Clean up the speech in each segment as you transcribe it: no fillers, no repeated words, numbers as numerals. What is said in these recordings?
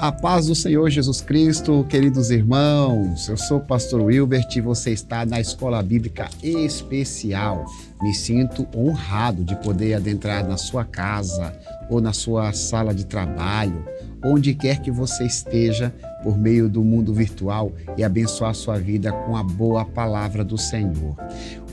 A paz do Senhor Jesus Cristo, queridos irmãos, eu sou o pastor Wilbert e você está na Escola Bíblica Especial. Me sinto honrado de poder adentrar na sua casa ou na sua sala de trabalho, onde quer que você esteja, por meio do mundo virtual e abençoar a sua vida com a boa palavra do Senhor.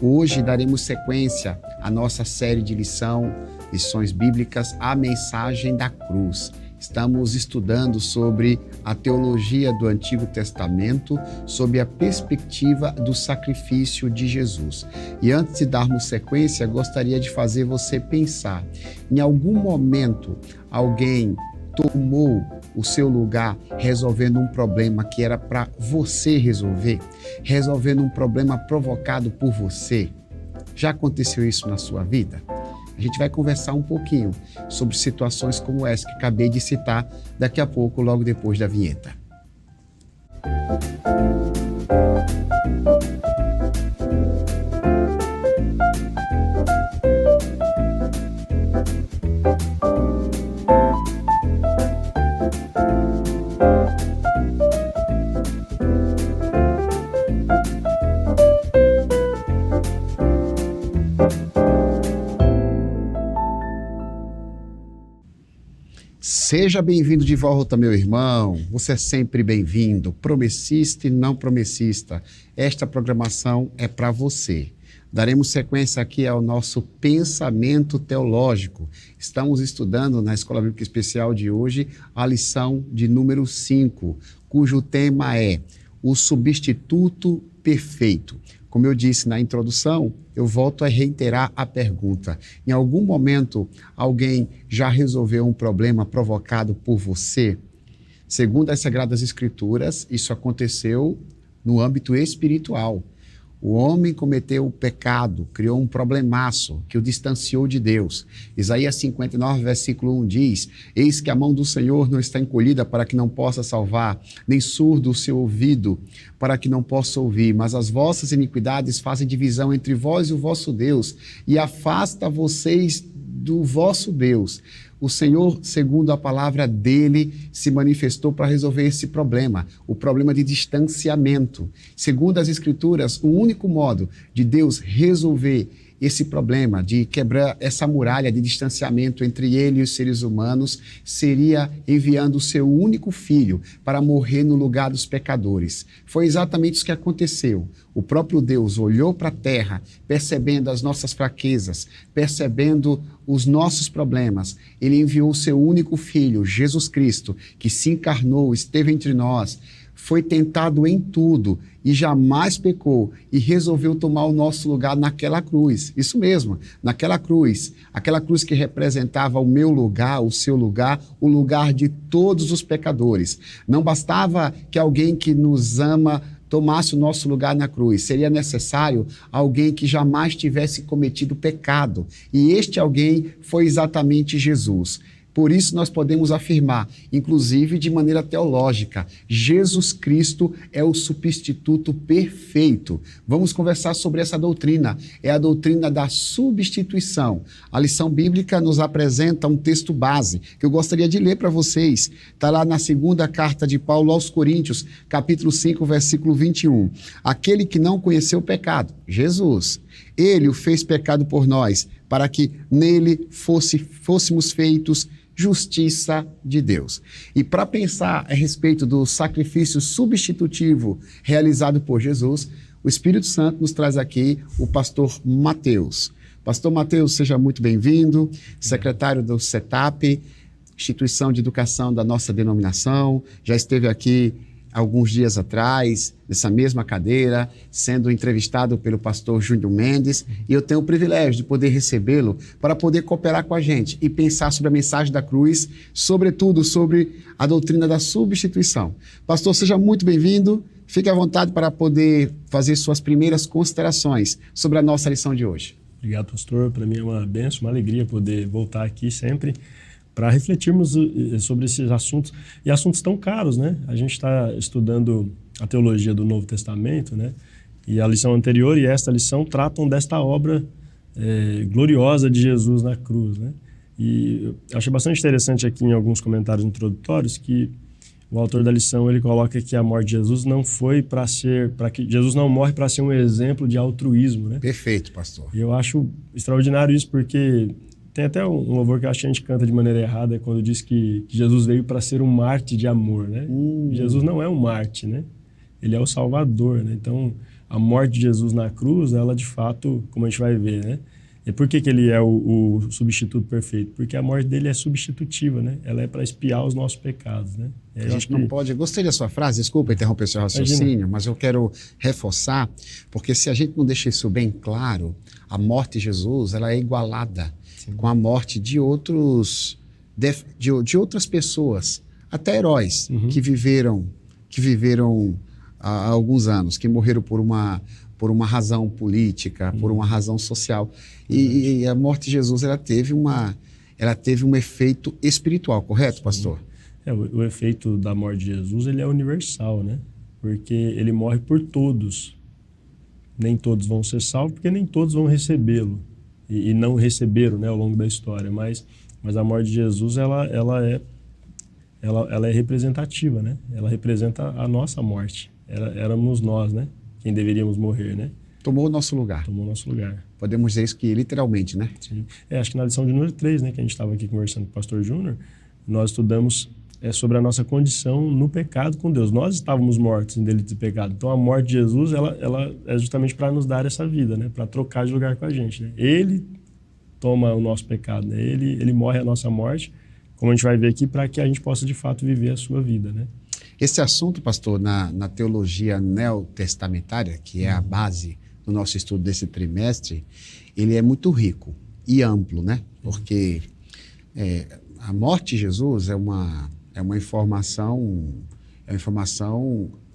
Hoje daremos sequência à nossa série de lições bíblicas, A Mensagem da Cruz. Estamos estudando sobre a teologia do Antigo Testamento, sob a perspectiva do sacrifício de Jesus. E antes de darmos sequência, gostaria de fazer você pensar. Em algum momento, alguém tomou o seu lugar resolvendo um problema que era para você resolver, resolvendo um problema provocado por você. Já aconteceu isso na sua vida? A gente vai conversar um pouquinho sobre situações como essa que acabei de citar daqui a pouco, logo depois da vinheta. Seja bem-vindo de volta, meu irmão. Você é sempre bem-vindo, promessista e não promessista. Esta programação é para você. Daremos sequência aqui ao nosso pensamento teológico. Estamos estudando na Escola Bíblica Especial de hoje a lição de número 5, cujo tema é o substituto perfeito. Como eu disse na introdução, eu volto a reiterar a pergunta. Em algum momento, alguém já resolveu um problema provocado por você? Segundo as Sagradas Escrituras, isso aconteceu no âmbito espiritual. O homem cometeu o pecado, criou um problemaço que o distanciou de Deus. Isaías 59, versículo 1 diz: Eis que a mão do Senhor não está encolhida para que não possa salvar, nem surdo o seu ouvido para que não possa ouvir, mas as vossas iniquidades fazem divisão entre vós e o vosso Deus, e afasta vocês do vosso Deus. O Senhor, segundo a palavra dele, se manifestou para resolver esse problema, o problema de distanciamento. Segundo as Escrituras, o único modo de Deus resolver esse problema, de quebrar essa muralha de distanciamento entre ele e os seres humanos, seria enviando o seu único filho para morrer no lugar dos pecadores. Foi exatamente isso que aconteceu. O próprio Deus olhou para a terra, percebendo as nossas fraquezas, percebendo os nossos problemas. Ele enviou o seu único filho, Jesus Cristo, que se encarnou, esteve entre nós, foi tentado em tudo e jamais pecou e resolveu tomar o nosso lugar naquela cruz. Isso mesmo, naquela cruz. Aquela cruz que representava o meu lugar, o seu lugar, o lugar de todos os pecadores. Não bastava que alguém que nos ama tomasse o nosso lugar na cruz. Seria necessário alguém que jamais tivesse cometido pecado. E este alguém foi exatamente Jesus. Por isso nós podemos afirmar, inclusive de maneira teológica, Jesus Cristo é o substituto perfeito. Vamos conversar sobre essa doutrina, é a doutrina da substituição. A lição bíblica nos apresenta um texto base, que eu gostaria de ler para vocês. Está lá na segunda carta de Paulo aos Coríntios, capítulo 5, versículo 21. Aquele que não conheceu o pecado, Jesus, ele o fez pecado por nós, para que nele fôssemos feitos justiça de Deus. E para pensar a respeito do sacrifício substitutivo realizado por Jesus, o Espírito Santo nos traz aqui o pastor Mateus. Pastor Mateus, seja muito bem-vindo, secretário do CETAP, instituição de educação da nossa denominação, já esteve aqui alguns dias atrás, nessa mesma cadeira, sendo entrevistado pelo pastor Júnior Mendes, e eu tenho o privilégio de poder recebê-lo para poder cooperar com a gente e pensar sobre a mensagem da cruz, sobretudo sobre a doutrina da substituição. Pastor, seja muito bem-vindo, fique à vontade para poder fazer suas primeiras considerações sobre a nossa lição de hoje. Obrigado, pastor. Para mim é uma bênção, uma alegria poder voltar aqui sempre para refletirmos sobre esses assuntos, e assuntos tão caros, né? A gente está estudando a teologia do Novo Testamento, né? E a lição anterior e esta lição tratam desta obra gloriosa de Jesus na cruz, né? E eu achei bastante interessante aqui em alguns comentários introdutórios que O autor da lição, ele coloca que a morte de Jesus não foi para que Jesus não morre para ser um exemplo de altruísmo, né? Perfeito, pastor. E eu acho extraordinário isso, porque tem até um louvor que eu acho que a gente canta de maneira errada, quando diz que Jesus veio para ser um mártir de amor, né? Jesus não é um mártir, né? Ele é o Salvador, né? Então, a morte de Jesus na cruz, ela de fato, como a gente vai ver, né? E por que ele é o substituto perfeito? Porque a morte dele é substitutiva, né? Ela é para expiar os nossos pecados, né? A gente não pode... Gostei da sua frase, desculpa interromper seu raciocínio, mas eu quero reforçar, porque se a gente não deixa isso bem claro, a morte de Jesus, ela é igualada com a morte de outras pessoas, até heróis que viveram há alguns anos, que morreram por uma razão política, por uma razão social. E a morte de Jesus, ela teve um efeito espiritual, correto, pastor? O efeito da morte de Jesus, ele é universal, né? Porque ele morre por todos. Nem todos vão ser salvos, porque nem todos vão recebê-lo. E não receberam, né, ao longo da história. Mas a morte de Jesus, ela é representativa, né? Ela representa a nossa morte. Éramos nós, né? Quem deveríamos morrer, né? Tomou o nosso lugar. Tomou o nosso lugar. Podemos dizer isso que literalmente, né? Sim. Acho que na lição de número 3, né, que a gente estava aqui conversando com o pastor Júnior, nós estudamos sobre a nossa condição no pecado com Deus. Nós estávamos mortos em delitos e pecado. Então, a morte de Jesus, ela é justamente para nos dar essa vida, né? Para trocar de lugar com a gente, né? Ele toma o nosso pecado, né? Ele morre a nossa morte, como a gente vai ver aqui, para que a gente possa, de fato, viver a sua vida, né? Esse assunto, pastor, na teologia neotestamentária, que é a base do nosso estudo desse trimestre, ele é muito rico e amplo, né? Porque a morte de Jesus é uma informação,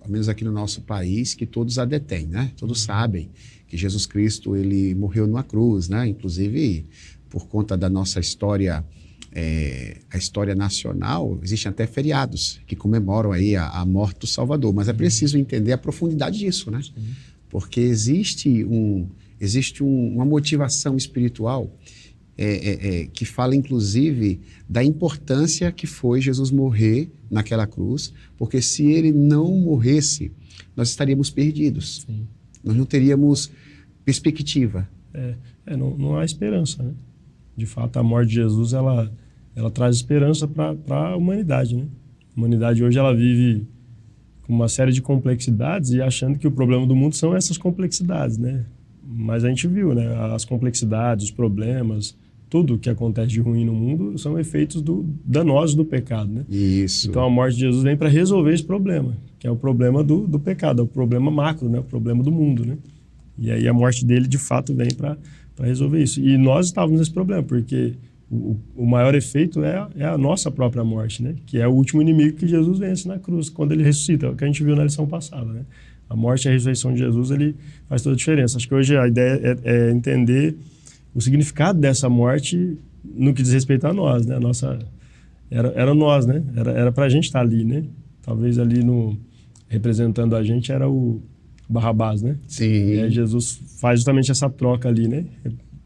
ao menos aqui no nosso país, que todos a detêm, né? Todos sabem que Jesus Cristo, ele morreu numa cruz, né? Inclusive, por conta da nossa história, a história nacional, existem até feriados que comemoram aí a morte do Salvador, mas é preciso entender a profundidade disso, né? Sim. Porque existe uma motivação espiritual que fala, inclusive, da importância que foi Jesus morrer naquela cruz, porque se ele não morresse, nós estaríamos perdidos. Sim. Nós não teríamos perspectiva. Não há esperança, né? De fato, a morte de Jesus, ela traz esperança para a humanidade, né? A humanidade hoje, ela vive com uma série de complexidades e achando que o problema do mundo são essas complexidades, né? Mas a gente viu, né? As complexidades, os problemas, tudo que acontece de ruim no mundo são efeitos danosos do pecado, né? Isso. Então, a morte de Jesus vem para resolver esse problema, que é o problema do pecado, é o problema macro, né? O problema do mundo, né? E aí a morte dele, de fato, vem para resolver isso. E nós estávamos nesse problema, porque o maior efeito é a nossa própria morte, né? Que é o último inimigo que Jesus vence na cruz, quando ele ressuscita, é o que a gente viu na lição passada, né? A morte e a ressurreição de Jesus, ele faz toda a diferença. Acho que hoje a ideia é entender o significado dessa morte no que diz respeito a nós, né? Era nós, né? Era para a gente estar ali, né? Talvez ali representando a gente era o Barrabás, né? Sim. E aí Jesus faz justamente essa troca ali, né?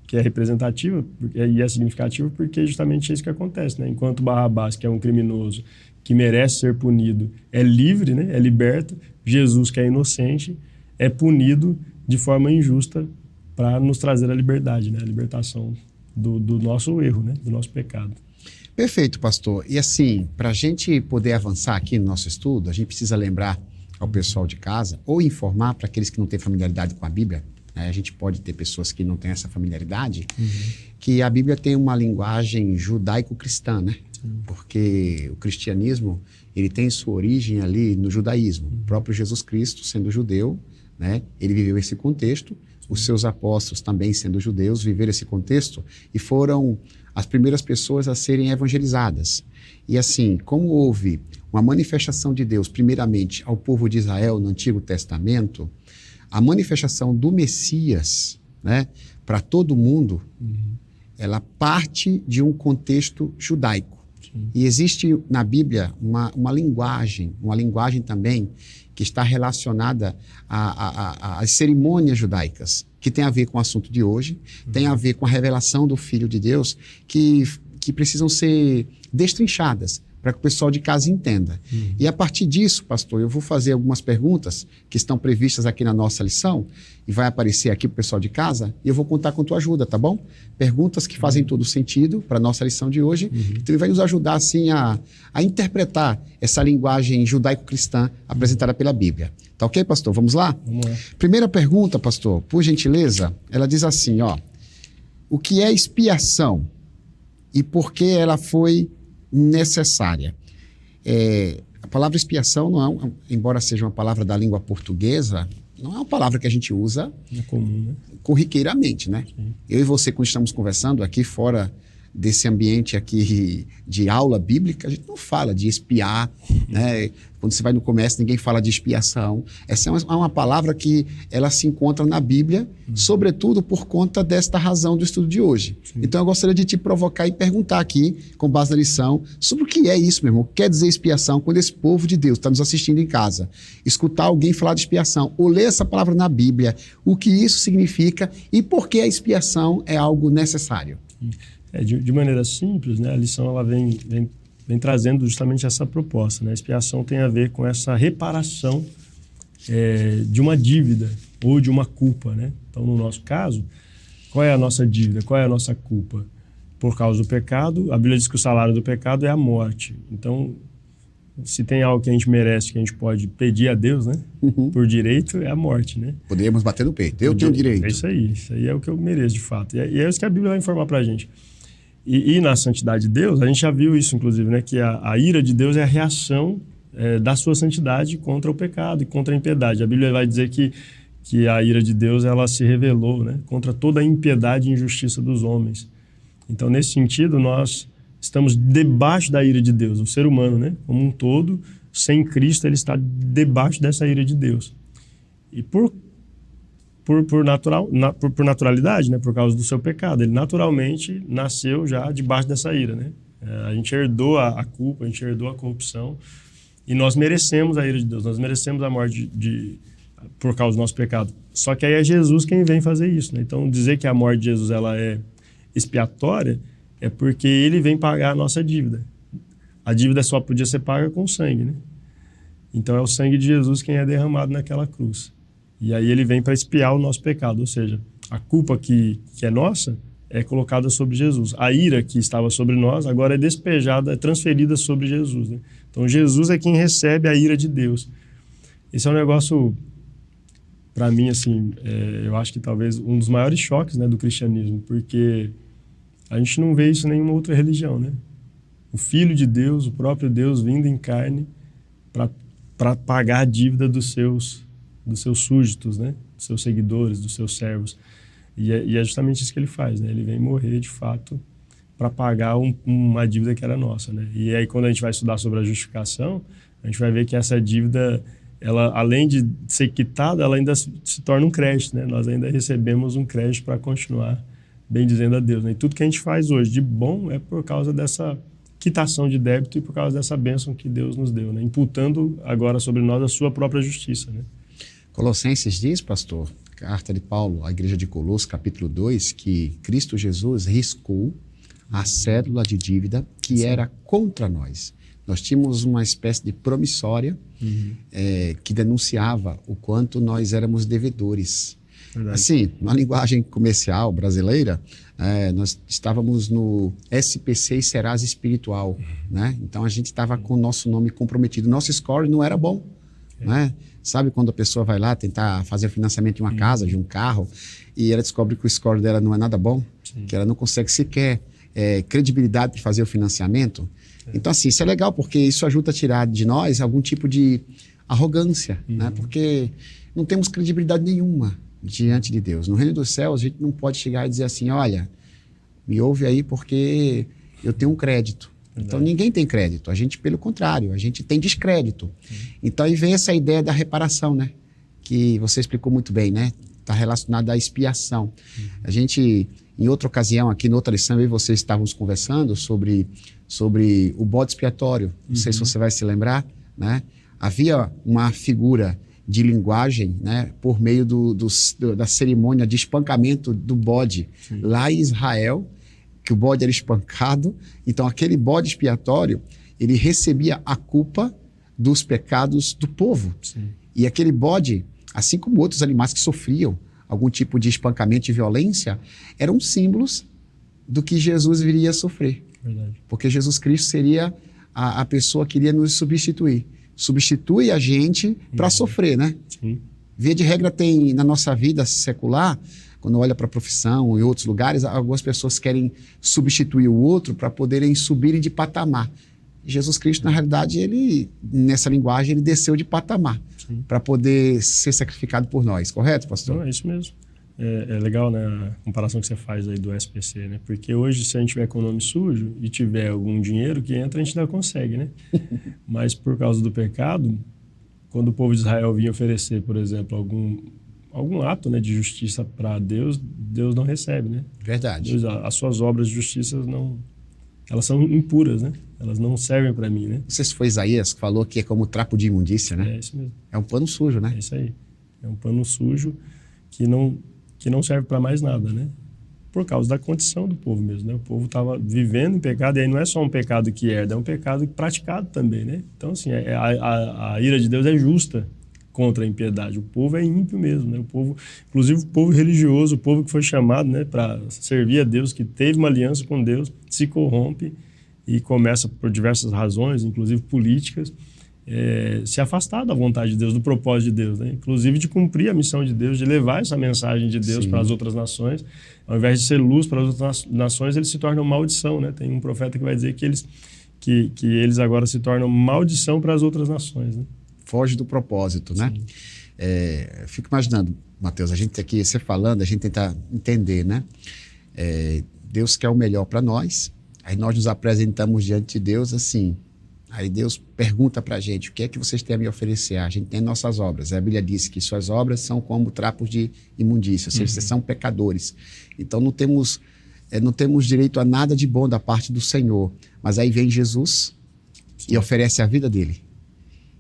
Que é representativa e é significativa porque justamente é isso que acontece, né? Enquanto Barrabás, que é um criminoso que merece ser punido, é livre, né? É liberto, Jesus, que é inocente, é punido de forma injusta para nos trazer a liberdade, né? A libertação do nosso erro, né? Do nosso pecado. Perfeito, pastor. E assim, para a gente poder avançar aqui no nosso estudo, a gente precisa lembrar ao pessoal de casa ou informar para aqueles que não têm familiaridade com a Bíblia, né? A gente pode ter pessoas que não têm essa familiaridade, que a Bíblia tem uma linguagem judaico-cristã, né? Porque o cristianismo, ele tem sua origem ali no judaísmo. O próprio Jesus Cristo, sendo judeu, né? Ele viveu esse contexto. Os seus apóstolos, também sendo judeus, viveram esse contexto e foram as primeiras pessoas a serem evangelizadas. E assim, como houve uma manifestação de Deus, primeiramente, ao povo de Israel no Antigo Testamento, a manifestação do Messias, né, para todo mundo, ela parte de um contexto judaico. Sim. E existe na Bíblia uma linguagem também que está relacionada às cerimônias judaicas, que tem a ver com o assunto de hoje, tem a ver com a revelação do Filho de Deus, que precisam ser destrinchadas para que o pessoal de casa entenda. E a partir disso, pastor, eu vou fazer algumas perguntas que estão previstas aqui na nossa lição e vai aparecer aqui para o pessoal de casa e eu vou contar com tua ajuda, tá bom? Perguntas que fazem todo sentido para a nossa lição de hoje e tu vai nos ajudar assim a interpretar essa linguagem judaico-cristã apresentada pela Bíblia. Tá ok, pastor? Vamos lá? Vamos lá. Primeira pergunta, pastor, por gentileza, ela diz assim, ó, o que é expiação e por que ela foi necessária? A palavra expiação, não é, embora seja uma palavra da língua portuguesa, não é uma palavra que a gente usa comum, né? corriqueiramente, né? Sim. Eu e você, quando estamos conversando aqui fora desse ambiente aqui de aula bíblica, a gente não fala de expiar, né? Quando você vai no comércio, ninguém fala de expiação. Essa é uma palavra que ela se encontra na Bíblia, sobretudo por conta desta razão do estudo de hoje. Sim. Então, eu gostaria de te provocar e perguntar aqui, com base na lição, sobre o que é isso, meu irmão. O que quer dizer expiação quando esse povo de Deus está nos assistindo em casa? Escutar alguém falar de expiação, ou ler essa palavra na Bíblia, o que isso significa e por que a expiação é algo necessário. De maneira simples, né, a lição ela vem trazendo justamente essa proposta. Né? A expiação tem a ver com essa reparação de uma dívida ou de uma culpa. Né? Então, no nosso caso, qual é a nossa dívida? Qual é a nossa culpa? Por causa do pecado, a Bíblia diz que o salário do pecado é a morte. Então, se tem algo que a gente merece, que a gente pode pedir a Deus, né? Por direito, é a morte, né? Podemos bater no peito. Eu tenho direito. É isso aí é o que eu mereço, de fato. E é isso que a Bíblia vai informar pra gente. E na santidade de Deus, a gente já viu isso, inclusive, né? Que a ira de Deus é a reação da sua santidade contra o pecado e contra a impiedade. A Bíblia vai dizer que a ira de Deus, ela se revelou, né? Contra toda a impiedade e injustiça dos homens. Então, nesse sentido, nós estamos debaixo da ira de Deus. O ser humano, né? Como um todo, sem Cristo, ele está debaixo dessa ira de Deus. E por naturalidade, né, por causa do seu pecado, ele naturalmente nasceu já debaixo dessa ira, né? A gente herdou a culpa, a gente herdou a corrupção e nós merecemos a ira de Deus, nós merecemos a morte por causa do nosso pecado. Só que aí é Jesus quem vem fazer isso, né? Então, dizer que a morte de Jesus ela é expiatória é porque ele vem pagar a nossa dívida. A dívida só podia ser paga com sangue, né? Então, é o sangue de Jesus quem é derramado naquela cruz. E aí ele vem para expiar o nosso pecado, ou seja, a culpa que é nossa é colocada sobre Jesus. A ira que estava sobre nós agora é despejada, é transferida sobre Jesus. Né? Então Jesus é quem recebe a ira de Deus. Esse é um negócio, para mim, assim, eu acho que talvez um dos maiores choques, né, do cristianismo, porque a gente não vê isso em nenhuma outra religião. Né? O Filho de Deus, o próprio Deus, vindo em carne para pagar a dívida dos seus súditos, né? Dos seus seguidores, dos seus servos. E é justamente isso que ele faz, né? Ele vem morrer, de fato, para pagar uma dívida que era nossa, né? E aí, quando a gente vai estudar sobre a justificação, a gente vai ver que essa dívida, ela, além de ser quitada, ela ainda se torna um crédito, né? Nós ainda recebemos um crédito para continuar bendizendo a Deus, né? E tudo que a gente faz hoje de bom é por causa dessa quitação de débito e por causa dessa bênção que Deus nos deu, né? Imputando agora sobre nós a sua própria justiça, né? Colossenses diz, pastor, carta de Paulo à igreja de Colossos, capítulo 2, que Cristo Jesus riscou a cédula de dívida que era contra nós. Nós tínhamos uma espécie de promissória que denunciava o quanto nós éramos devedores. Verdade. Assim, na linguagem comercial brasileira, nós estávamos no SPC e Serasa Espiritual, né? Então a gente estava com o nosso nome comprometido. Nosso score não era bom, né? Sabe quando a pessoa vai lá tentar fazer o financiamento de uma casa, de um carro, e ela descobre que o score dela não é nada bom, que ela não consegue sequer credibilidade para fazer o financiamento? Então, assim, isso é legal, porque isso ajuda a tirar de nós algum tipo de arrogância, né? Porque não temos credibilidade nenhuma diante de Deus. No reino dos céus, a gente não pode chegar e dizer assim, olha, me ouve aí porque eu tenho um crédito. Então, ninguém tem crédito. A gente, pelo contrário, a gente tem descrédito. Então, aí vem essa ideia da reparação, né? Que você explicou muito bem, né? Está relacionada à expiação. A gente, em outra ocasião, aqui na outra lição, eu e você estávamos conversando sobre o bode expiatório. Não sei se você vai se lembrar, né? Havia uma figura de linguagem, né? Por meio da cerimônia de espancamento do bode lá em Israel, que o bode era espancado. Então, aquele bode expiatório, ele recebia a culpa dos pecados do povo. Sim. E aquele bode, assim como outros animais que sofriam algum tipo de espancamento e violência, eram símbolos do que Jesus viria a sofrer. Verdade. Porque Jesus Cristo seria a pessoa que iria nos substituir. Substitui a gente para sofrer, né? Sim. Via de regra tem na nossa vida secular, quando olha para a profissão e outros lugares, algumas pessoas querem substituir o outro para poderem subirem de patamar. Jesus Cristo, na realidade, ele, nessa linguagem, ele desceu de patamar para poder ser sacrificado por nós, correto, pastor? Então, é isso mesmo. É legal, né, a comparação que você faz aí do SPC, né? Porque hoje, se a gente tiver com o nome sujo e tiver algum dinheiro que entra, a gente ainda consegue, né? Mas por causa do pecado, quando o povo de Israel vinha oferecer, por exemplo, algum ato, né, de justiça para Deus, Deus não recebe, né? Verdade. Deus, as suas obras de justiça não... Elas são impuras, né? Elas não servem para mim, né? Não sei se foi Isaías que falou que é como trapo de imundícia, né? É isso mesmo. É um pano sujo, né? É isso aí. É um pano sujo que não serve para mais nada, né? Por causa da condição do povo mesmo, né? O povo estava vivendo em pecado, e aí não é só um pecado que herda, é um pecado praticado também, né? Então, assim, a ira de Deus é justa contra a impiedade. O povo é ímpio mesmo, né? O povo, inclusive o povo religioso, o povo que foi chamado, né, para servir a Deus, que teve uma aliança com Deus, se corrompe e começa, por diversas razões, inclusive políticas, se afastar da vontade de Deus, do propósito de Deus, né? Inclusive de cumprir a missão de Deus, de levar essa mensagem de Deus para as outras nações. Ao invés de ser luz para as outras nações, eles se tornam maldição, né? Tem um profeta que vai dizer que eles agora se tornam maldição para as outras nações, né? Foge do propósito, né? Fico imaginando, Mateus, a gente aqui, você falando, a gente tenta entender, né? Deus quer o melhor para nós, aí nós nos apresentamos diante de Deus assim, aí Deus pergunta para a gente, o que é que vocês têm a me oferecer? A gente tem nossas obras. A Bíblia diz que suas obras são como trapos de imundícia, ou seja, vocês são pecadores. Então não temos direito a nada de bom da parte do Senhor. Mas aí vem Jesus e oferece a vida dele.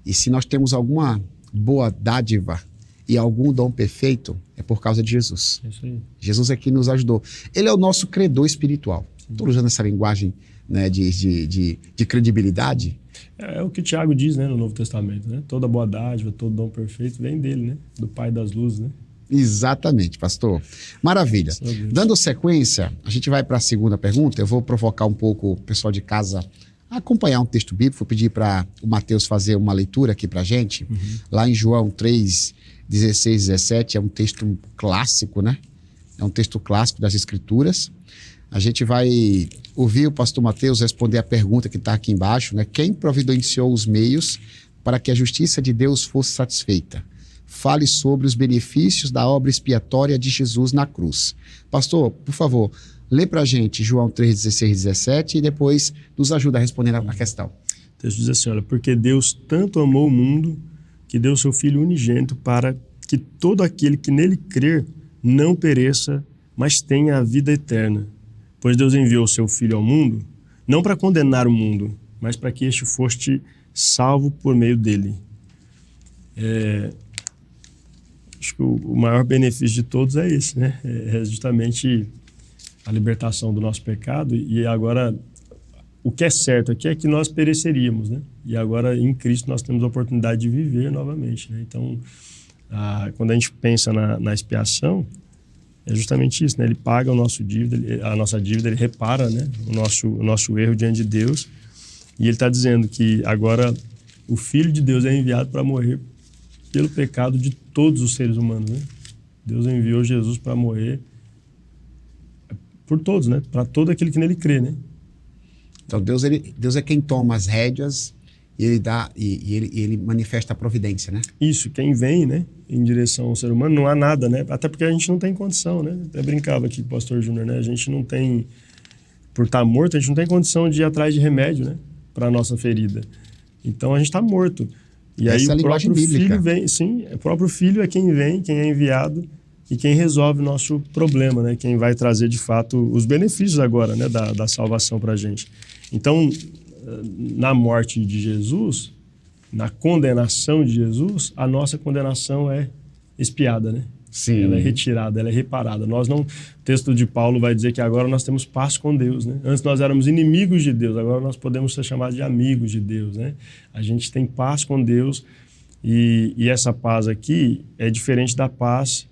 E se nós temos alguma boa dádiva e algum dom perfeito, é por causa de Jesus. É isso aí. Jesus é que nos ajudou. Ele é o nosso credor espiritual. Estou usando essa linguagem, né, de credibilidade. É o que o Tiago diz, né, no Novo Testamento, né? Toda boa dádiva, todo dom perfeito vem dele, né? Do Pai das luzes, né? Exatamente, pastor. Maravilha. Dando sequência, a gente vai para a segunda pergunta. Eu vou provocar um pouco o pessoal de casa a acompanhar um texto bíblico. Vou pedir para o Mateus fazer uma leitura aqui para a gente. Lá em João 3, 16, 17, é um texto clássico, né? É um texto clássico das Escrituras. A gente vai ouvir o pastor Mateus responder a pergunta que está aqui embaixo, né? Quem providenciou os meios para que a justiça de Deus fosse satisfeita? Fale sobre os benefícios da obra expiatória de Jesus na cruz. Pastor, por favor, lê para a gente João 3, 16, 17 e depois nos ajuda a responder a questão. O texto diz assim, olha, porque Deus tanto amou o mundo que deu seu Filho unigênito para que todo aquele que nele crer não pereça, mas tenha a vida eterna. Pois Deus enviou o seu Filho ao mundo, não para condenar o mundo, mas para que este fosse salvo por meio dele. Acho que o maior benefício de todos é esse, né? É justamente a libertação do nosso pecado. E agora, o que é certo aqui é que nós pereceríamos, né? E agora, em Cristo, nós temos a oportunidade de viver novamente, né? Então, quando a gente pensa na expiação, é justamente isso, né? Ele paga a nossa dívida, ele repara, né, o nosso erro diante de Deus. E ele está dizendo que agora o Filho de Deus é enviado para morrer pelo pecado de todos os seres humanos, né? Deus enviou Jesus para morrer por todos, né? Para todo aquele que nele crê, né? Então Deus é quem toma as rédeas e ele dá ele manifesta a providência, né? Isso, quem vem, né, em direção ao ser humano, não há nada, né? Até porque a gente não tem condição, né? Até brincava aqui com o pastor Júnior, né? A gente não tem, por estar morto, a gente não tem condição de ir atrás de remédio, né, para a nossa ferida. Então a gente está morto. E aí o próprio Filho vem, sim, o próprio Filho é quem vem, quem é enviado e quem resolve o nosso problema, né? Quem vai trazer de fato os benefícios agora, né, da salvação para a gente. Então, na morte de Jesus, na condenação de Jesus, a nossa condenação é expiada, né? Sim. Ela é retirada, ela é reparada. O texto de Paulo vai dizer que agora nós temos paz com Deus, né? Antes nós éramos inimigos de Deus, agora nós podemos ser chamados de amigos de Deus, né? A gente tem paz com Deus e essa paz aqui é diferente da paz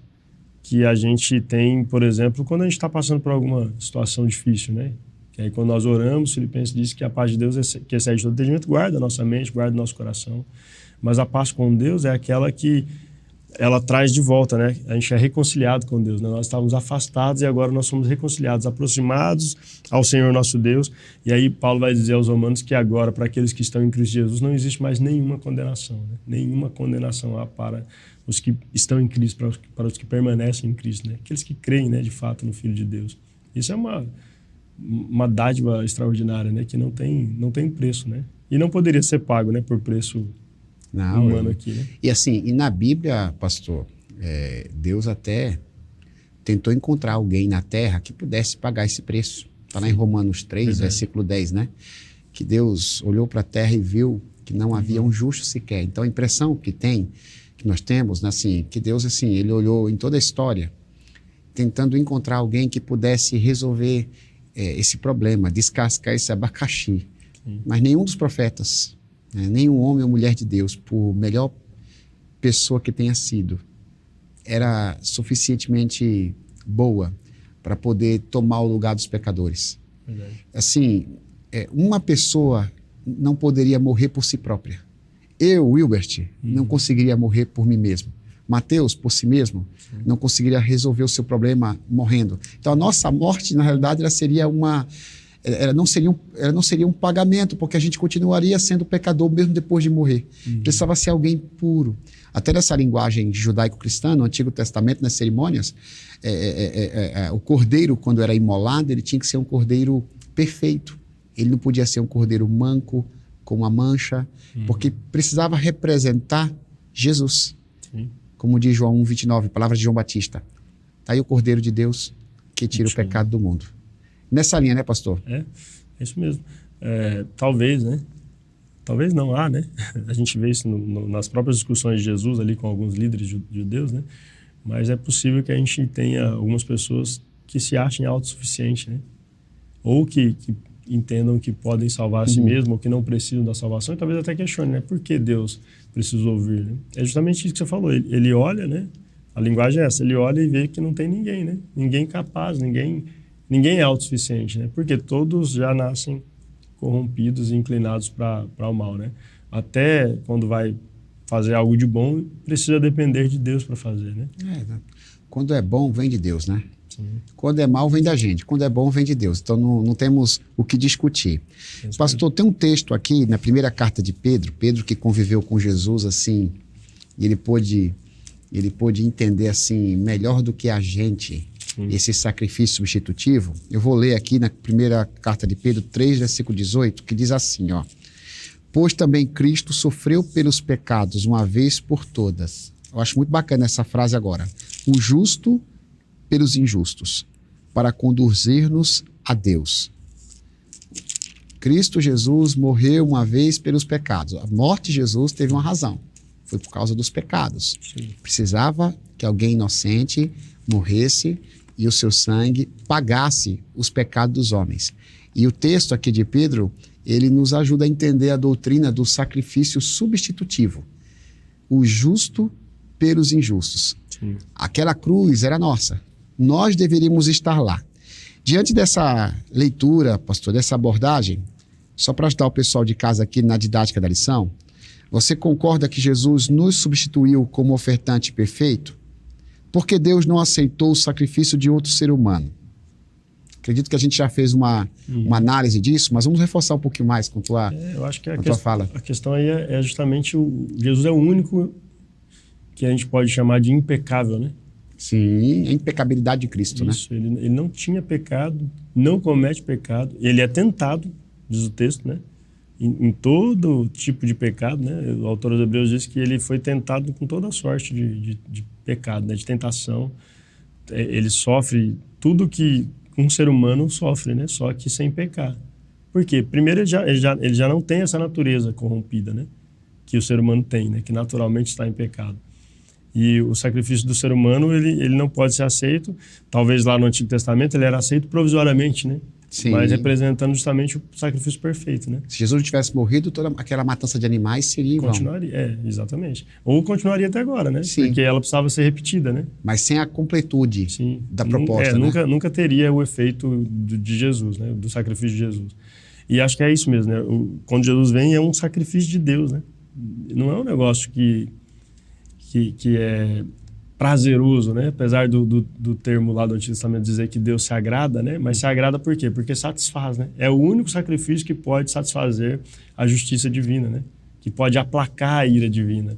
que a gente tem, por exemplo, quando a gente está passando por alguma situação difícil, né? Que aí quando nós oramos, Filipenses diz que a paz de Deus, que excede todo entendimento, guarda a nossa mente, guarda o nosso coração. Mas a paz com Deus é aquela que ela traz de volta, né? A gente é reconciliado com Deus, né? Nós estávamos afastados e agora nós somos reconciliados, aproximados ao Senhor nosso Deus. E aí Paulo vai dizer aos Romanos que agora, para aqueles que estão em Cristo Jesus, não existe mais nenhuma condenação, né? Nenhuma condenação há para os que estão em Cristo, para os que permanecem em Cristo, né? Aqueles que creem, né, de fato, no Filho de Deus. Isso é uma dádiva extraordinária, né? Que não tem preço, né? E não poderia ser pago, né, por preço humano aqui, né? E assim, e na Bíblia, pastor, Deus até tentou encontrar alguém na terra que pudesse pagar esse preço. Está lá em Romanos 3, versículo 10, né? Que Deus olhou para a terra e viu que não havia um justo sequer. Então a impressão que nós temos, né, assim, que Deus, assim, ele olhou em toda a história, tentando encontrar alguém que pudesse resolver esse problema, descascar esse abacaxi. Mas nenhum dos profetas, nenhum homem ou mulher de Deus, por melhor pessoa que tenha sido, era suficientemente boa para poder tomar o lugar dos pecadores. Verdade. Assim, uma pessoa não poderia morrer por si própria. Eu, Wilbert, não conseguiria morrer por mim mesmo. Mateus, por si mesmo, não conseguiria resolver o seu problema morrendo. Então, a nossa morte, na realidade, ela não seria um pagamento, porque a gente continuaria sendo pecador mesmo depois de morrer. Precisava ser alguém puro. Até nessa linguagem judaico-cristã, no Antigo Testamento, nas cerimônias, o cordeiro, quando era imolado, ele tinha que ser um cordeiro perfeito. Ele não podia ser um cordeiro manco, com uma mancha, porque precisava representar Jesus. Sim. Como diz João 1,29, palavras de João Batista. Está aí o Cordeiro de Deus que tira o pecado do mundo. Nessa linha, né, pastor? É isso mesmo. Talvez, né? Talvez não há, né? A gente vê isso nas próprias discussões de Jesus ali com alguns líderes judeus, né? Mas é possível que a gente tenha algumas pessoas que se achem autossuficientes, né? Ou que entendam que podem salvar a si mesmo, ou que não precisam da salvação, e talvez até questionem, né? Por que Deus precisou vir, né? É justamente isso que você falou. Ele olha, né? A linguagem é essa. Ele olha e vê que não tem ninguém, né? Ninguém capaz, ninguém é autossuficiente, né? Porque todos já nascem corrompidos e inclinados para o mal, né? Até quando vai fazer algo de bom, precisa depender de Deus para fazer, né? Quando é bom, vem de Deus, né? Sim. Quando é mal, vem da gente. Quando é bom, vem de Deus. Então, não temos o que discutir. Pastor, tem um texto aqui na primeira carta de Pedro que conviveu com Jesus, assim, e ele pôde entender, assim, melhor do que a gente, esse sacrifício substitutivo. Eu vou ler aqui na primeira carta de Pedro 3, versículo 18, que diz assim, ó: pois também Cristo sofreu pelos pecados uma vez por todas. Eu acho muito bacana essa frase agora. O justo pelos injustos, para conduzir-nos a Deus. Cristo Jesus morreu uma vez pelos pecados. A morte de Jesus teve uma razão. Foi por causa dos pecados. Sim. Precisava que alguém inocente morresse e o seu sangue pagasse os pecados dos homens. E o texto aqui de Pedro, ele nos ajuda a entender a doutrina do sacrifício substitutivo. O justo pelos injustos. Sim. Aquela cruz era nossa. Nós deveríamos estar lá. Diante dessa leitura, pastor, dessa abordagem, só para ajudar o pessoal de casa aqui na didática da lição, você concorda que Jesus nos substituiu como ofertante perfeito? Porque Deus não aceitou o sacrifício de outro ser humano? Acredito que a gente já fez uma análise disso, mas vamos reforçar um pouquinho mais com tua, eu acho que tua fala. A questão aí é justamente Jesus é o único que a gente pode chamar de impecável, né? Sim, a impecabilidade de Cristo, isso, né? Ele não tinha pecado, não comete pecado. Ele é tentado, diz o texto, né? Em todo tipo de pecado, né? O autor dos Hebreus diz que ele foi tentado com toda a sorte de pecado, né? De tentação. Ele sofre tudo que um ser humano sofre, né? Só que sem pecar. Por quê? Primeiro, ele já não tem essa natureza corrompida, né? Que o ser humano tem, né? Que naturalmente está em pecado. E o sacrifício do ser humano, ele não pode ser aceito. Talvez lá no Antigo Testamento ele era aceito provisoriamente, né? Sim. Mas representando justamente o sacrifício perfeito, né? Se Jesus não tivesse morrido, toda aquela matança de animais seria em vão. Continuaria, exatamente. Ou continuaria até agora, né? Sim. Porque ela precisava ser repetida, né? Mas sem a completude Sim. da proposta, né? Nunca teria o efeito de Jesus, né? Do sacrifício de Jesus. E acho que é isso mesmo, né? Quando Jesus vem, é um sacrifício de Deus, né? Não é um negócio que é prazeroso, né? Apesar do termo lá do Antigo Testamento dizer que Deus se agrada, né? Mas se agrada por quê? Porque satisfaz, né? É o único sacrifício que pode satisfazer a justiça divina, né? Que pode aplacar a ira divina.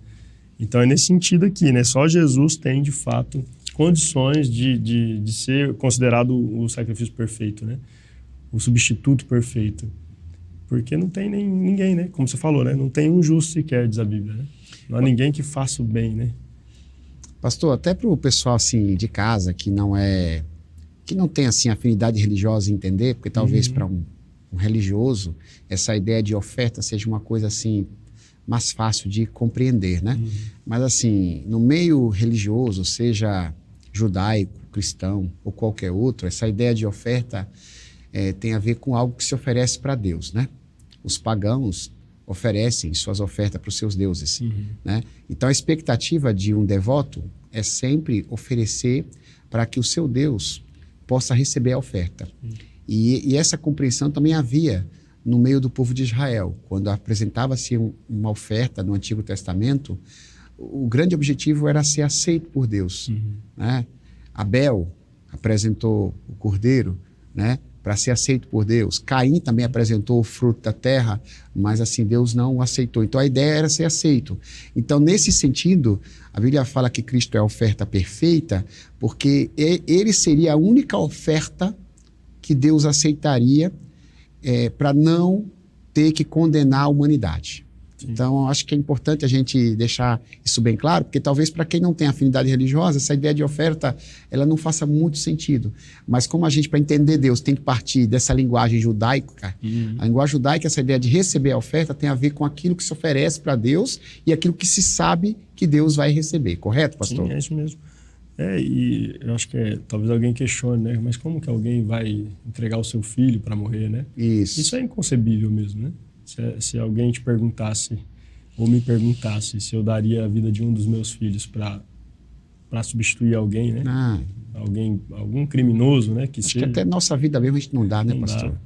Então é nesse sentido aqui, né? Só Jesus tem, de fato, condições de ser considerado o sacrifício perfeito, né? O substituto perfeito. Porque não tem ninguém, né? Como você falou, né? Não tem um justo sequer, diz a Bíblia, né? Não há ninguém que faça o bem, né? Pastor, até para o pessoal assim de casa que não tem assim afinidade religiosa entender, porque talvez para um religioso essa ideia de oferta seja uma coisa assim mais fácil de compreender, né? Mas assim, no meio religioso, seja judaico, cristão ou qualquer outro, essa ideia de oferta tem a ver com algo que se oferece para Deus, né? Os pagãos oferecem suas ofertas para os seus deuses, né? Então a expectativa de um devoto é sempre oferecer para que o seu Deus possa receber a oferta. E essa compreensão também havia no meio do povo de Israel. Quando apresentava-se uma oferta no Antigo Testamento, o grande objetivo era ser aceito por Deus, né? Abel apresentou o cordeiro, né, para ser aceito por Deus. Caim também apresentou o fruto da terra, mas assim Deus não o aceitou. Então a ideia era ser aceito. Então nesse sentido, a Bíblia fala que Cristo é a oferta perfeita, porque ele seria a única oferta que Deus aceitaria para não ter que condenar a humanidade. Sim. Então acho que é importante a gente deixar isso bem claro, porque talvez para quem não tem afinidade religiosa, essa ideia de oferta ela não faça muito sentido. Mas como a gente, para entender Deus, tem que partir dessa linguagem judaica, a linguagem judaica, essa ideia de receber a oferta tem a ver com aquilo que se oferece para Deus e aquilo que se sabe que Deus vai receber. Correto, pastor? Sim, é isso mesmo. E eu acho que talvez alguém questione, né? Mas como que alguém vai entregar o seu filho para morrer, né? Isso é inconcebível mesmo, né? Se alguém te perguntasse, ou me perguntasse, se eu daria a vida de um dos meus filhos para substituir alguém, né? Algum criminoso, né? Acho que até nossa vida mesmo a gente não dá, né, pastor?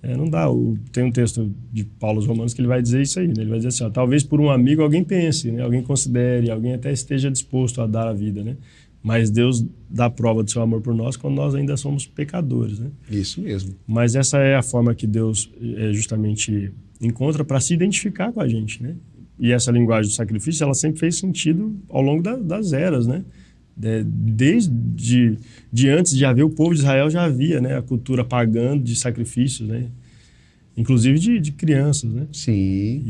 Não dá. Tem um texto de Paulo aos Romanos que ele vai dizer isso aí, né? Ele vai dizer assim, ó, talvez por um amigo alguém pense, né? Alguém considere, alguém até esteja disposto a dar a vida, né? Mas Deus dá prova do seu amor por nós quando nós ainda somos pecadores, né? Isso mesmo. Mas essa é a forma que Deus justamente encontra para se identificar com a gente, né? E essa linguagem do sacrifício, ela sempre fez sentido ao longo das eras, né? Desde antes de haver o povo de Israel já havia, né, a cultura pagã de sacrifícios, né? Inclusive de crianças, né? Sim.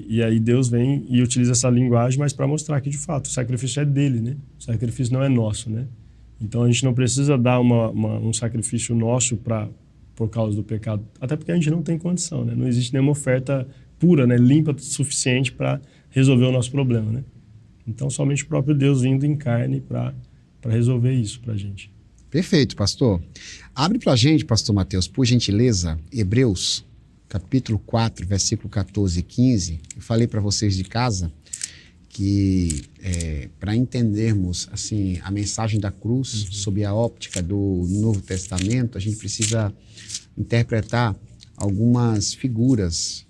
E aí Deus vem e utiliza essa linguagem, mas para mostrar que de fato o sacrifício é dele, né? O sacrifício não é nosso, né? Então a gente não precisa dar um sacrifício nosso por causa do pecado, até porque a gente não tem condição, né? Não existe nenhuma oferta pura, né, limpa o suficiente para resolver o nosso problema, né? Então somente o próprio Deus vindo em carne para resolver isso para a gente. Perfeito, pastor. Abre para a gente, pastor Mateus, por gentileza, Hebreus, capítulo 4, versículo 14 e 15. Eu falei para vocês de casa que para entendermos assim, a mensagem da cruz sob a óptica do Novo Testamento, a gente precisa interpretar algumas figuras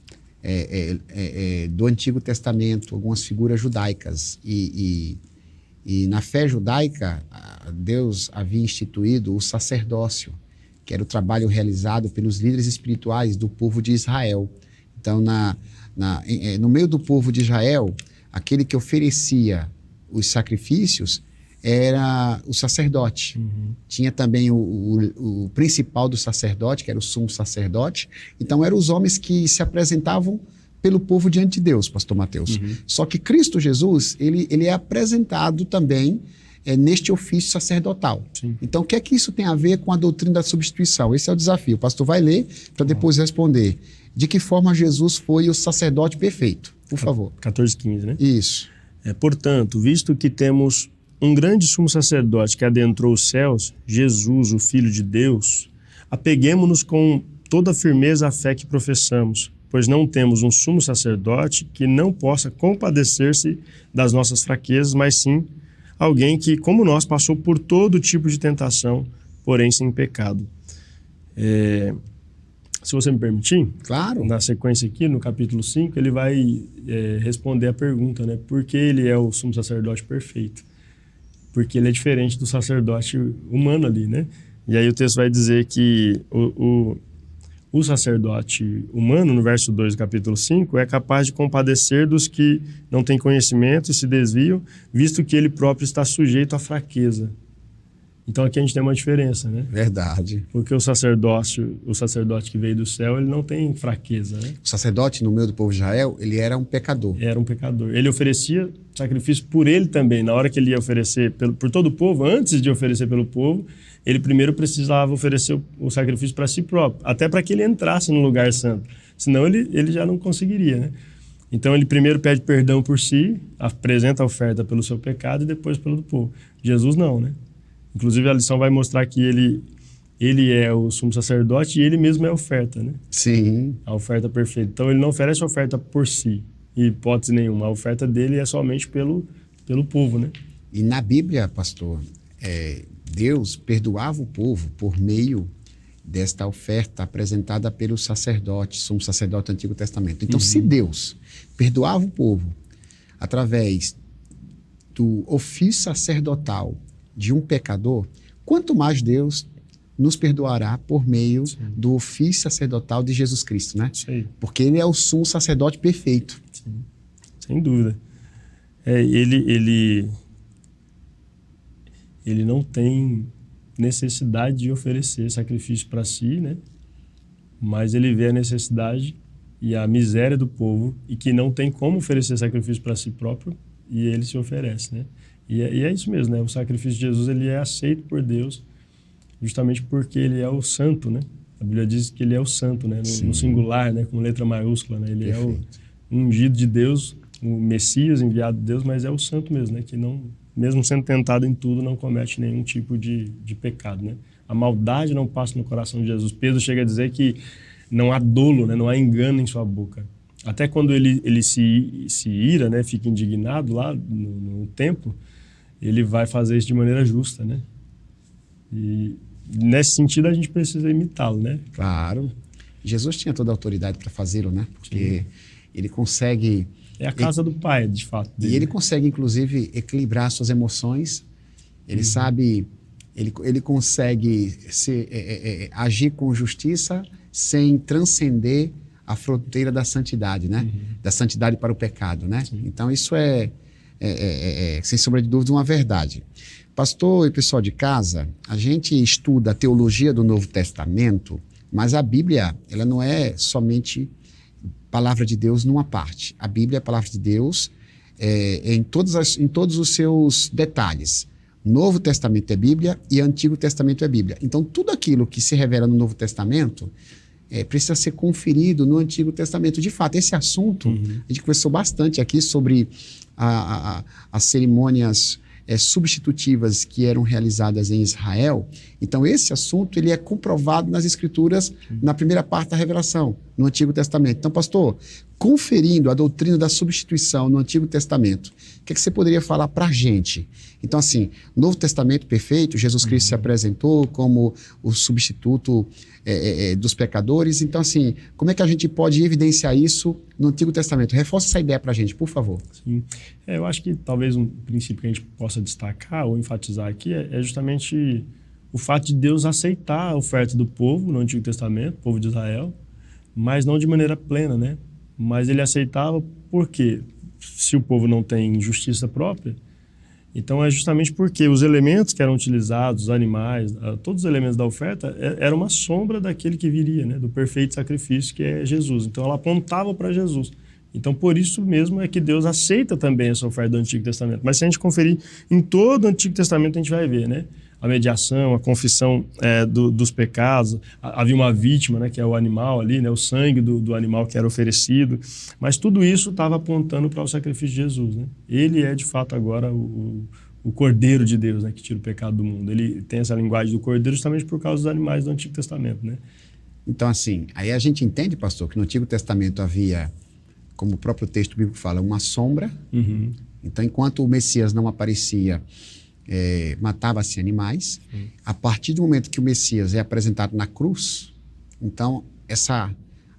do Antigo Testamento, algumas figuras judaicas. E na fé judaica, Deus havia instituído o sacerdócio, que era o trabalho realizado pelos líderes espirituais do povo de Israel. Então, no meio do povo de Israel, aquele que oferecia os sacrifícios era o sacerdote. Tinha também o principal do sacerdote, que era o sumo sacerdote. Então, eram os homens que se apresentavam pelo povo diante de Deus, pastor Mateus. Só que Cristo Jesus, ele é apresentado também neste ofício sacerdotal. Sim. Então, o que é que isso tem a ver com a doutrina da substituição? Esse é o desafio. O pastor vai ler para depois responder. De que forma Jesus foi o sacerdote perfeito? Por favor. 14, 15, né? Isso. Portanto, visto que temos um grande sumo sacerdote que adentrou os céus, Jesus, o Filho de Deus, apeguemo-nos com toda firmeza à fé que professamos, pois não temos um sumo sacerdote que não possa compadecer-se das nossas fraquezas, mas sim alguém que, como nós, passou por todo tipo de tentação, porém sem pecado. Se você me permitir, Claro. na sequência aqui, no capítulo 5, ele vai responder a pergunta, né? Por que ele é o sumo sacerdote perfeito? Porque ele é diferente do sacerdote humano ali, né? E aí o texto vai dizer que o sacerdote humano, no verso 2 do capítulo 5, é capaz de compadecer dos que não têm conhecimento e se desviam, visto que ele próprio está sujeito à fraqueza. Então aqui a gente tem uma diferença, né? Verdade. Porque o sacerdote que veio do céu, ele não tem fraqueza, né? O sacerdote, no meio do povo de Israel, ele era um pecador. Era um pecador. Ele oferecia sacrifício por ele também. Na hora que ele ia oferecer por todo o povo, antes de oferecer pelo povo, ele primeiro precisava oferecer o sacrifício para si próprio, até para que ele entrasse no lugar santo. Senão ele já não conseguiria, né? Então ele primeiro pede perdão por si, apresenta a oferta pelo seu pecado e depois pelo do povo. Jesus não, né? Inclusive a lição vai mostrar que ele é o sumo sacerdote e ele mesmo é a oferta, né? Sim. A oferta perfeita. Então ele não oferece a oferta por si, em hipótese nenhuma. A oferta dele é somente pelo povo, né? E na Bíblia, pastor, Deus perdoava o povo por meio desta oferta apresentada pelo sacerdote, sumo sacerdote do Antigo Testamento. Então, se Deus perdoava o povo através do ofício sacerdotal de um pecador, quanto mais Deus nos perdoará por meio do ofício sacerdotal de Jesus Cristo, né? Isso aí. Porque ele é o sumo sacerdote perfeito. Sim. Sem dúvida. Ele não tem necessidade de oferecer sacrifício para si, né? Mas ele vê a necessidade e a miséria do povo e que não tem como oferecer sacrifício para si próprio e ele se oferece, né? E é isso mesmo, né? O sacrifício de Jesus, ele é aceito por Deus justamente porque ele é o santo, né? A Bíblia diz que ele é o santo, né? No singular, né? Com letra maiúscula, né? Ele Perfeito. É o ungido de Deus, o Messias enviado de Deus, mas é o santo mesmo, né? Que não, mesmo sendo tentado em tudo, não comete nenhum tipo de pecado, né? A maldade não passa no coração de Jesus. Pedro chega a dizer que não há dolo, né? Não há engano em sua boca. Até quando ele se ira, né? Fica indignado lá no templo, ele vai fazer isso de maneira justa, né? E nesse sentido a gente precisa imitá-lo, né? Claro. Jesus tinha toda a autoridade para fazê-lo, né? Porque ele consegue... É a casa do Pai, de fato. Dele. E ele consegue, inclusive, equilibrar suas emoções. Ele sabe... Ele consegue agir com justiça sem transcender a fronteira da santidade, né? Da santidade para o pecado, né? Sim. Então, isso sem sombra de dúvida, uma verdade. Pastor e pessoal de casa, a gente estuda a teologia do Novo Testamento, mas a Bíblia, ela não é somente palavra de Deus numa parte. A Bíblia é a palavra de Deus em todos os seus detalhes. Novo Testamento é Bíblia e Antigo Testamento é Bíblia. Então, tudo aquilo que se revela no Novo Testamento precisa ser conferido no Antigo Testamento. De fato, esse assunto, a gente conversou bastante aqui sobre as cerimônias substitutivas que eram realizadas em Israel. Então, esse assunto ele é comprovado nas Escrituras, na primeira parte da revelação, no Antigo Testamento. Então, pastor, conferindo a doutrina da substituição no Antigo Testamento, o que você poderia falar para a gente? Então, assim, Novo Testamento perfeito, Jesus Cristo se apresentou como o substituto dos pecadores. Então, assim, como é que a gente pode evidenciar isso no Antigo Testamento? Reforça essa ideia para a gente, por favor. Sim. Eu acho que talvez um princípio que a gente possa destacar ou enfatizar aqui é justamente o fato de Deus aceitar a oferta do povo no Antigo Testamento, povo de Israel, mas não de maneira plena, né? Mas ele aceitava porque, se o povo não tem justiça própria, então é justamente porque os elementos que eram utilizados, os animais, todos os elementos da oferta, era uma sombra daquele que viria, né? Do perfeito sacrifício que é Jesus. Então ela apontava para Jesus. Então, por isso mesmo é que Deus aceita também essa oferta do Antigo Testamento. Mas se a gente conferir em todo o Antigo Testamento, a gente vai ver, né? A mediação, a confissão dos pecados, havia uma vítima, né, que é o animal ali, né, o sangue do animal que era oferecido, mas tudo isso estava apontando para o sacrifício de Jesus, né? Ele é, de fato, agora o Cordeiro de Deus, né, que tira o pecado do mundo. Ele tem essa linguagem do Cordeiro justamente por causa dos animais do Antigo Testamento, né? Então, assim, aí a gente entende, pastor, que no Antigo Testamento havia, como o próprio texto bíblico fala, uma sombra. Uhum. Então, enquanto o Messias não aparecia, matava-se animais. A partir do momento que o Messias é apresentado na cruz, então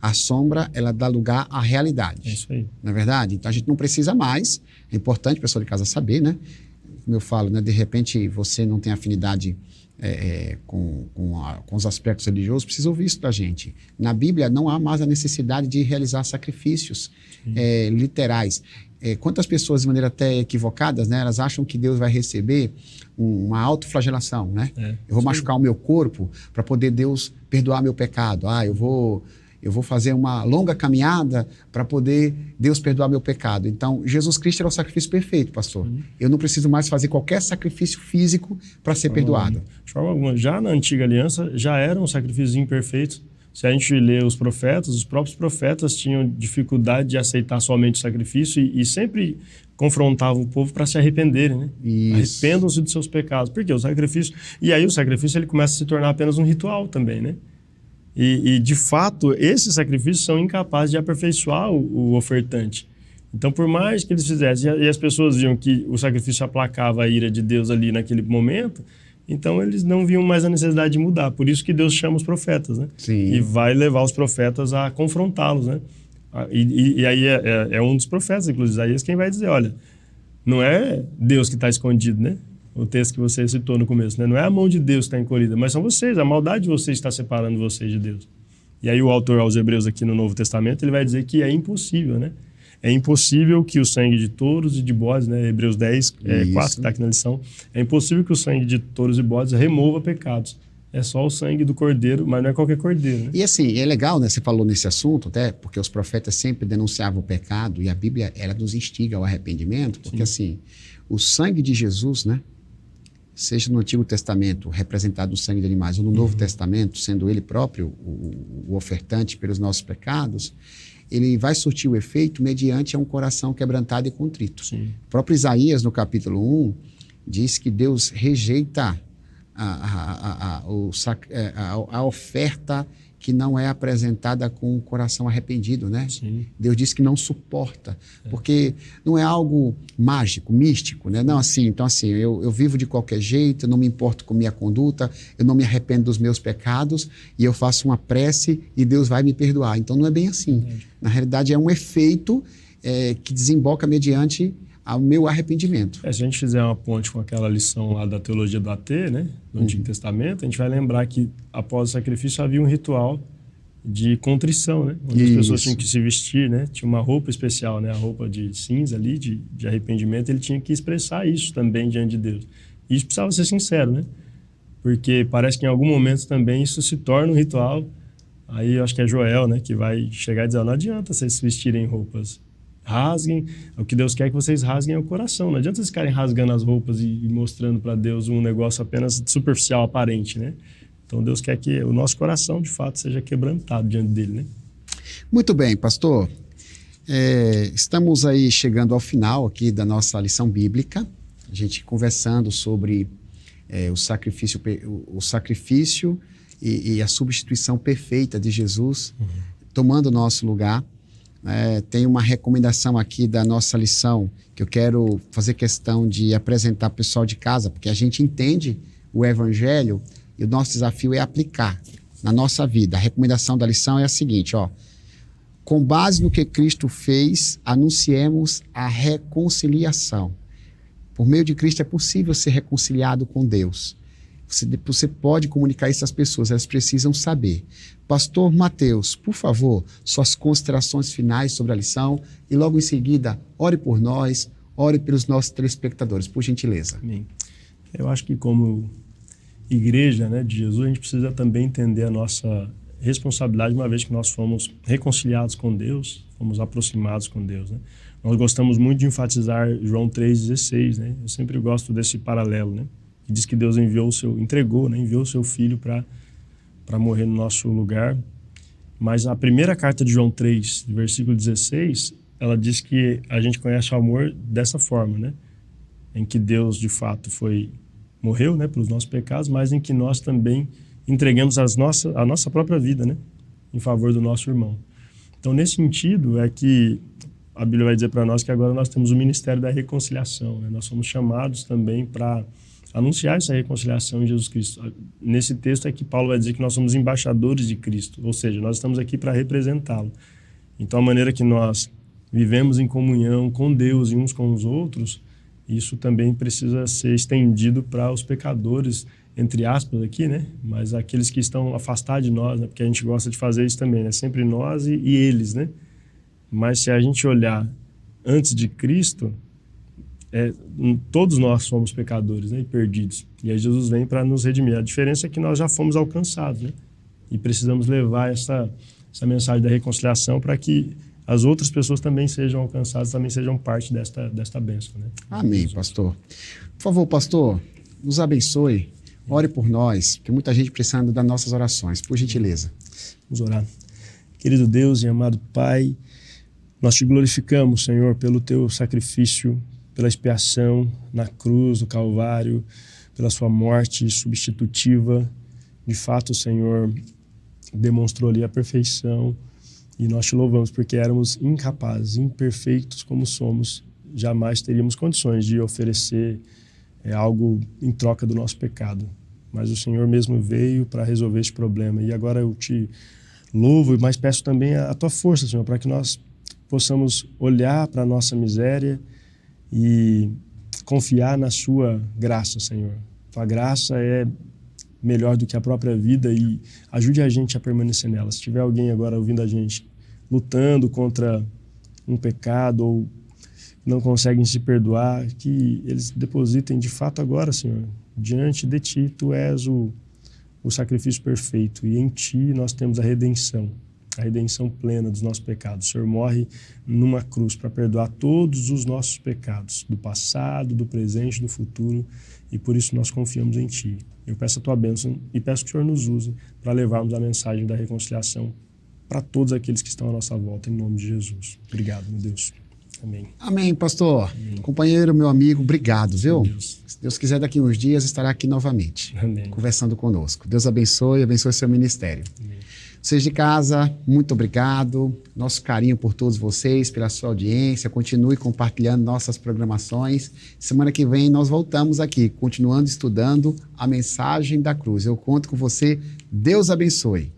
a sombra, ela dá lugar à realidade. É isso aí. Não é verdade? Então a gente não precisa mais, é importante o pessoal de casa saber, né? Como eu falo, né? De repente você não tem afinidade com os aspectos religiosos, precisa ouvir isso da gente. Na Bíblia não há mais a necessidade de realizar sacrifícios literais. Quantas pessoas, de maneira até equivocadas, né, elas acham que Deus vai receber uma autoflagelação, né? Eu vou machucar o meu corpo para poder Deus perdoar meu pecado. Eu vou fazer uma longa caminhada para poder Deus perdoar meu pecado. Então, Jesus Cristo era o sacrifício perfeito, pastor. Eu não preciso mais fazer qualquer sacrifício físico para ser perdoado. De forma alguma. Já na Antiga Aliança, já eram sacrifícios imperfeitos. Se a gente lê os profetas, os próprios profetas tinham dificuldade de aceitar somente o sacrifício e sempre confrontavam o povo para se arrependerem, né? Arrependam-se dos seus pecados. Por quê? O sacrifício... E aí o sacrifício ele começa a se tornar apenas um ritual também, né? E de fato, esses sacrifícios são incapazes de aperfeiçoar o ofertante. Então, por mais que eles fizessem, e as pessoas viam que o sacrifício aplacava a ira de Deus ali naquele momento, então eles não viam mais a necessidade de mudar. Por isso que Deus chama os profetas, né? Sim. E vai levar os profetas a confrontá-los, né? E aí é um dos profetas, inclusive, Isaías, quem vai dizer, olha, não é Deus que está escondido, né? O texto que você citou no começo, né? Não é a mão de Deus que está encolhida, mas são vocês, a maldade de vocês está separando vocês de Deus. E aí o autor aos Hebreus aqui no Novo Testamento, ele vai dizer que é impossível, né? É impossível que o sangue de touros e de bodes, né? Hebreus 10, 4, que está aqui na lição, é impossível que o sangue de touros e bodes remova pecados. É só o sangue do cordeiro, mas não é qualquer cordeiro, né? E assim, é legal, né? Você falou nesse assunto, até porque os profetas sempre denunciavam o pecado e a Bíblia, ela nos instiga ao arrependimento, porque assim, o sangue de Jesus, né? Seja no Antigo Testamento representado no sangue de animais ou no Novo Testamento, sendo ele próprio o ofertante pelos nossos pecados, ele vai surtir o efeito mediante um coração quebrantado e contrito. Sim. O próprio Isaías, no capítulo 1, diz que Deus rejeita a oferta que não é apresentada com o coração arrependido, né? Sim. Deus diz que não suporta, porque não é algo mágico, místico, né? Não assim, então assim, eu vivo de qualquer jeito, eu não me importo com minha conduta, eu não me arrependo dos meus pecados e eu faço uma prece e Deus vai me perdoar. Então não é bem assim. Na realidade é um efeito que desemboca mediante ao meu arrependimento. Se a gente fizer uma ponte com aquela lição lá da teologia do AT, né, do Antigo Testamento, a gente vai lembrar que após o sacrifício havia um ritual de contrição, né, onde as pessoas tinham que se vestir, né, tinha uma roupa especial, né, a roupa de cinza ali, de arrependimento, ele tinha que expressar isso também diante de Deus. E isso precisava ser sincero, né, porque parece que em algum momento também isso se torna um ritual. Aí eu acho que é Joel, né, que vai chegar e dizer, não adianta vocês se vestirem roupas, rasguem, o que Deus quer que vocês rasguem é o coração. Não adianta vocês ficarem rasgando as roupas e mostrando para Deus um negócio apenas superficial, aparente, né? Então Deus quer que o nosso coração, de fato, seja quebrantado diante dele, né? Muito bem, pastor. Estamos aí chegando ao final aqui da nossa lição bíblica, a gente conversando sobre o sacrifício e a substituição perfeita de Jesus, tomando o nosso lugar. Tem uma recomendação aqui da nossa lição que eu quero fazer questão de apresentar para o pessoal de casa, porque a gente entende o Evangelho e o nosso desafio é aplicar na nossa vida. A recomendação da lição é a seguinte, com base no que Cristo fez, anunciemos a reconciliação. Por meio de Cristo é possível ser reconciliado com Deus. Você pode comunicar isso às pessoas, elas precisam saber. Pastor Mateus, por favor, suas considerações finais sobre a lição e logo em seguida, ore por nós, ore pelos nossos telespectadores, por gentileza. Amém. Eu acho que como igreja, né, de Jesus, a gente precisa também entender a nossa responsabilidade, uma vez que nós fomos reconciliados com Deus, fomos aproximados com Deus, né? Nós gostamos muito de enfatizar João 3,16, né? Eu sempre gosto desse paralelo, né? Que diz que Deus enviou o seu Filho para morrer no nosso lugar. Mas a primeira carta de João 3, versículo 16, ela diz que a gente conhece o amor dessa forma, né? Em que Deus, de fato, morreu, né, pelos nossos pecados, mas em que nós também entregamos a nossa própria vida, né, em favor do nosso irmão. Então, nesse sentido, é que a Bíblia vai dizer para nós que agora nós temos o ministério da reconciliação, né? Nós somos chamados também para anunciar essa reconciliação em Jesus Cristo. Nesse texto é que Paulo vai dizer que nós somos embaixadores de Cristo, ou seja, nós estamos aqui para representá-lo. Então, a maneira que nós vivemos em comunhão com Deus e uns com os outros, isso também precisa ser estendido para os pecadores, entre aspas aqui, né? Mas aqueles que estão afastados de nós, né? Porque a gente gosta de fazer isso também, né? Sempre nós e eles, né? Mas se a gente olhar antes de Cristo, todos nós somos pecadores, né? E perdidos. E aí Jesus vem para nos redimir. A diferença é que nós já fomos alcançados, né? E precisamos levar essa mensagem da reconciliação para que as outras pessoas também sejam alcançadas, também sejam parte desta bênção, né? Amém, pastor. Por favor, pastor, nos abençoe, ore por nós, porque muita gente precisando das nossas orações, por gentileza. Vamos orar. Querido Deus e amado Pai, nós te glorificamos, Senhor, pelo teu sacrifício, pela expiação na cruz do Calvário, pela sua morte substitutiva. De fato, o Senhor demonstrou ali a perfeição. E nós te louvamos porque éramos incapazes, imperfeitos como somos, jamais teríamos condições de oferecer algo em troca do nosso pecado. Mas o Senhor mesmo veio para resolver esse problema. E agora eu te louvo, mas peço também a tua força, Senhor, para que nós possamos olhar para a nossa miséria e confiar na sua graça, Senhor. Tua graça é melhor do que a própria vida e ajude a gente a permanecer nela. Se tiver alguém agora ouvindo a gente lutando contra um pecado ou não conseguem se perdoar, que eles depositem de fato agora, Senhor, diante de Ti. Tu és o sacrifício perfeito e em Ti nós temos a redenção plena dos nossos pecados. O Senhor morre numa cruz para perdoar todos os nossos pecados, do passado, do presente, do futuro, e por isso nós confiamos em Ti. Eu peço a Tua bênção e peço que o Senhor nos use para levarmos a mensagem da reconciliação para todos aqueles que estão à nossa volta, em nome de Jesus. Obrigado, meu Deus. Amém. Amém, pastor. Amém. Companheiro, meu amigo, obrigado, viu? Deus. Se Deus quiser, daqui uns dias estará aqui novamente, Amém. conversando conosco. Deus abençoe seu ministério. Amém. Vocês de casa, muito obrigado. Nosso carinho por todos vocês, pela sua audiência. Continue compartilhando nossas programações. Semana que vem nós voltamos aqui, continuando estudando a mensagem da cruz. Eu conto com você. Deus abençoe.